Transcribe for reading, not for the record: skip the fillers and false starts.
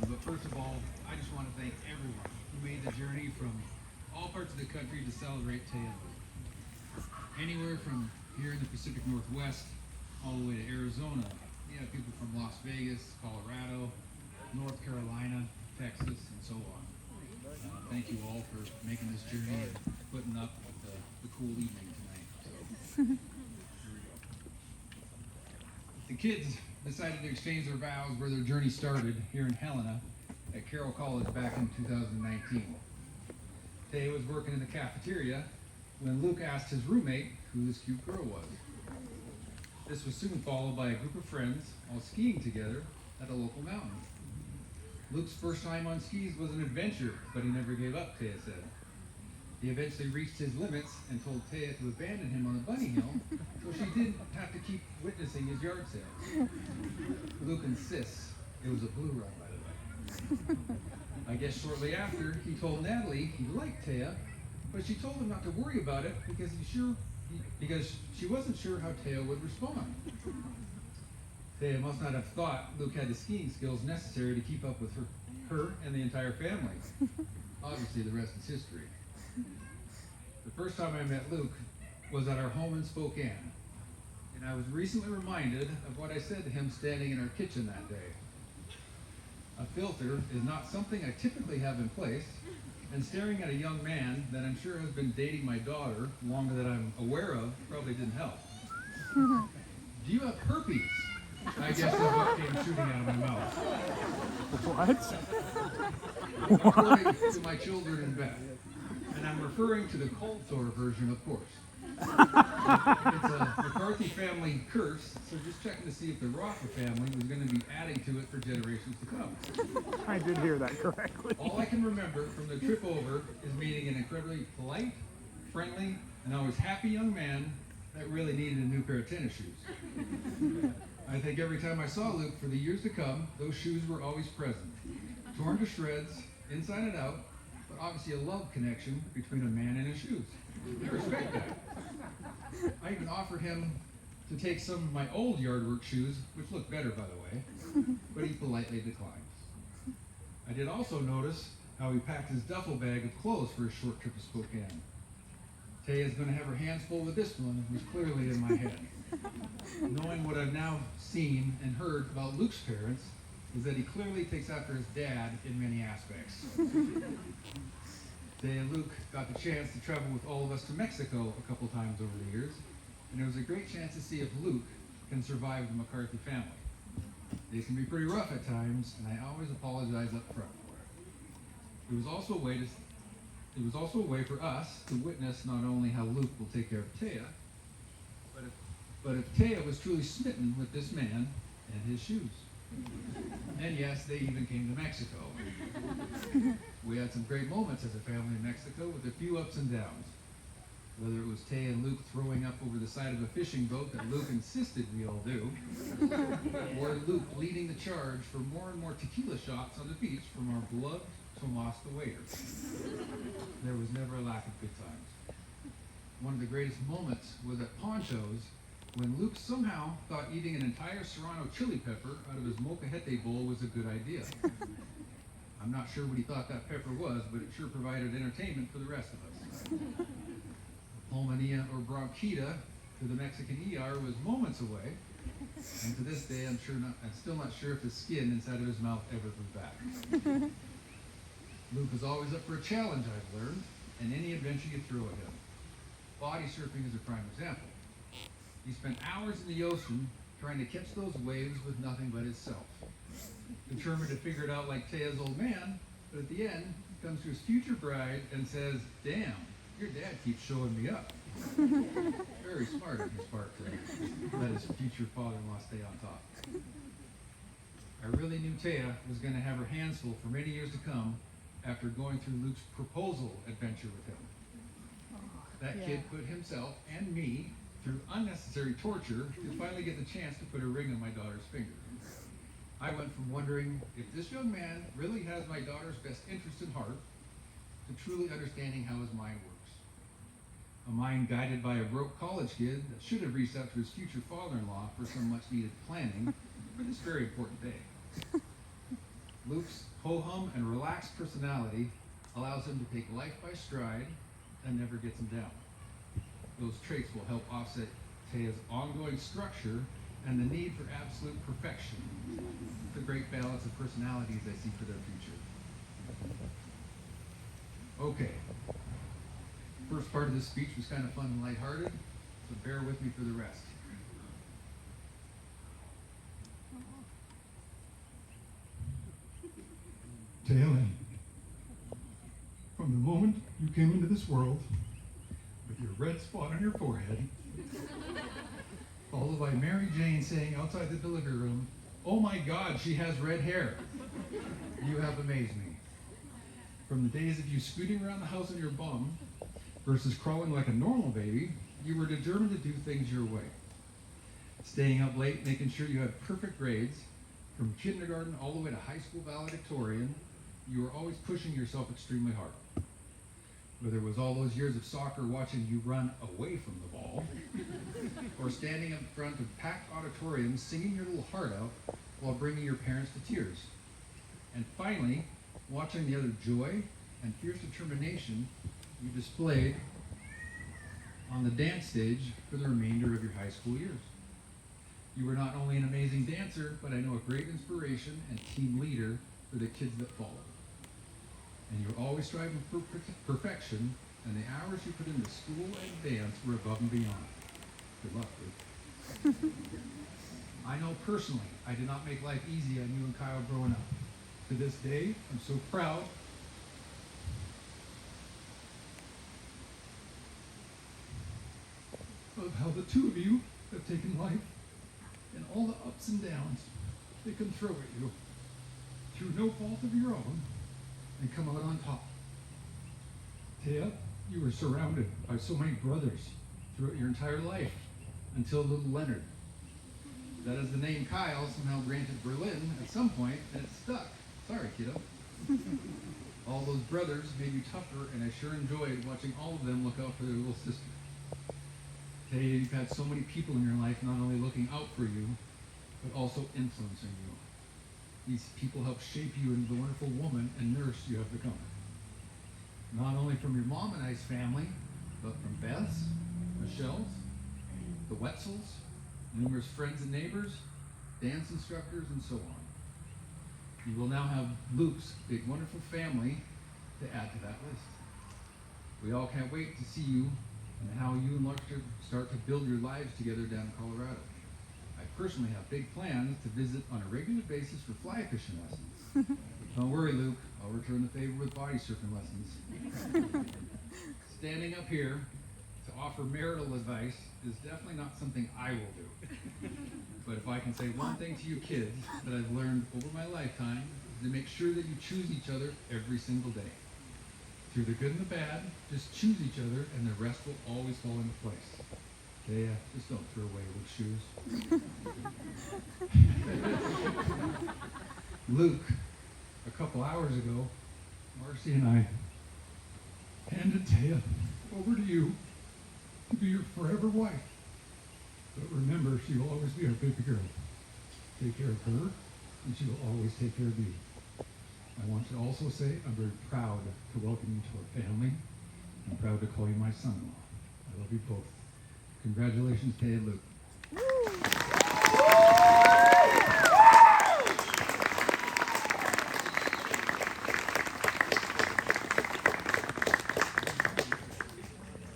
But first of all, I just want to thank everyone who made the journey from all parts of the country to celebrate Taya. Anywhere from here in the Pacific Northwest all the way to Arizona. You have people from Las Vegas, Colorado, North Carolina, Texas, and so on. Thank you all for making this journey and putting up with the cool evening tonight. So, here we go. The kids decided to exchange their vows where their journey started here in Helena at Carroll College back in 2019. Taya was working in the cafeteria when Luke asked his roommate who this cute girl was. This was soon followed by a group of friends all skiing together at a local mountain. Luke's first time on skis was an adventure, but he never gave up, Taya said. He eventually reached his limits and told Taya to abandon him on the bunny hill so she didn't have to keep witnessing his yard sale. Luke insists it was a blue run, by the way. I guess shortly after, he told Natalie he liked Taya, but she told him not to worry about it because she wasn't sure how Taya would respond. Taya must not have thought Luke had the skiing skills necessary to keep up with her and the entire family. Obviously, the rest is history. The first time I met Luke was at our home in Spokane, and I was recently reminded of what I said to him standing in our kitchen that day. A filter is not something I typically have in place, and staring at a young man that I'm sure has been dating my daughter longer than I'm aware of probably didn't help. Do you have herpes? I guess is what came shooting out of my mouth. What? According to my children in bed. And I'm referring to the cold sore version, of course. It's a McCarthy family curse, so just checking to see if the Rocker family was going to be adding to it for generations to come. I did hear that correctly. All I can remember from the trip over is meeting an incredibly polite, friendly, and always happy young man that really needed a new pair of tennis shoes. I think every time I saw Luke for the years to come, those shoes were always present. Torn to shreds, inside and out, but obviously a love connection between a man and his shoes. I respect that. I even offered him to take some of my old yard work shoes, which look better by the way, but he politely declined. I did also notice how he packed his duffel bag of clothes for his short trip to Spokane. Taya's going to have her hands full with this one was clearly in my head. Knowing what I've now seen and heard about Luke's parents is that he clearly takes after his dad in many aspects. Taya and Luke got the chance to travel with all of us to Mexico a couple times over the years, and it was a great chance to see if Luke can survive the McCarthy family. They can be pretty rough at times, and I always apologize up front for it. It was also a way for us to witness not only how Luke will take care of Taya, but if Taya was truly smitten with this man and his shoes. And yes, they even came to Mexico. We had some great moments as a family in Mexico with a few ups and downs. Whether it was Taya and Luke throwing up over the side of a fishing boat that Luke insisted we all do, or Luke leading the charge for more and more tequila shots on the beach from our beloved Tomas the waiter. There was never a lack of good times. One of the greatest moments was at Poncho's when Luke somehow thought eating an entire Serrano chili pepper out of his molcajete bowl was a good idea. I'm not sure what he thought that pepper was, but it sure provided entertainment for the rest of us. Pulmonía or bronchita to the Mexican ER was moments away, and to this day I'm still not sure if the skin inside of his mouth ever grew back. Luke is always up for a challenge, I've learned, and any adventure you throw at him. Body surfing is a prime example. He spent hours in the ocean trying to catch those waves with nothing but himself. Determined to figure it out like Taya's old man, but at the end, he comes to his future bride and says, "Damn, your dad keeps showing me up." Very smart on his part to let his future father-in-law stay on top. I really knew Taya was going to have her hands full for many years to come after going through Luke's proposal adventure with him. That kid put himself and me through unnecessary torture to finally get the chance to put a ring on my daughter's finger. I went from wondering if this young man really has my daughter's best interest in heart to truly understanding how his mind works. A mind guided by a broke college kid that should have reached out to his future father-in-law for some much-needed planning for this very important day. Luke's ho-hum and relaxed personality allows him to take life by stride and never gets him down. Those traits will help offset Taya's ongoing structure and the need for absolute perfection. The great balance of personalities I see for their future. Okay. First part of this speech was kind of fun and lighthearted, so bear with me for the rest. Taya, from the moment you came into this world, with your red spot on your forehead, Followed by Mary Jane saying outside the delivery room, "Oh my God, she has red hair." You have amazed me. From the days of you scooting around the house on your bum versus crawling like a normal baby, you were determined to do things your way. Staying up late, making sure you had perfect grades, from kindergarten all the way to high school valedictorian, you were always pushing yourself extremely hard. Whether it was all those years of soccer watching you run away from the ball, or standing in front of packed auditoriums singing your little heart out while bringing your parents to tears. And finally, watching the other joy and fierce determination you displayed on the dance stage for the remainder of your high school years. You were not only an amazing dancer, but I know a great inspiration and team leader for the kids that followed. And you were always striving for perfection, and the hours you put into school and dance were above and beyond. Good luck, Luke. I know personally, I did not make life easy on you and Kyle growing up. To this day, I'm so proud of how the two of you have taken life and all the ups and downs they can throw at you through no fault of your own and come out on top. Taya, you were surrounded by so many brothers throughout your entire life until little Leonard. That is the name Kyle somehow granted Berlin at some point, and it stuck. Sorry, kiddo. All those brothers made you tougher, and I sure enjoyed watching all of them look out for their little sister. Taya, you've had so many people in your life not only looking out for you, but also influencing you. These people help shape you into the wonderful woman and nurse you have become. Not only from your mom and I's family, but from Beth's, Michelle's, the Wetzels, numerous friends and neighbors, dance instructors, and so on. You will now have Luke's big, wonderful family to add to that list. We all can't wait to see you and how you and Lester start to build your lives together down in Colorado. I personally have big plans to visit on a regular basis for fly fishing lessons. Don't worry, Luke, I'll return the favor with body surfing lessons. Standing up here to offer marital advice is definitely not something I will do. But if I can say one thing to you kids that I've learned over my lifetime is to make sure that you choose each other every single day. Through the good and the bad, just choose each other and the rest will always fall into place. Okay, just don't throw away Luke's shoes. Luke, a couple hours ago, Marcy and I handed Taya over to you to be your forever wife. But remember, she will always be our baby girl. Take care of her, and she will always take care of you. I want to also say I'm very proud to welcome you to our family. I'm proud to call you my son-in-law. I love you both. Congratulations, Taya and Luke.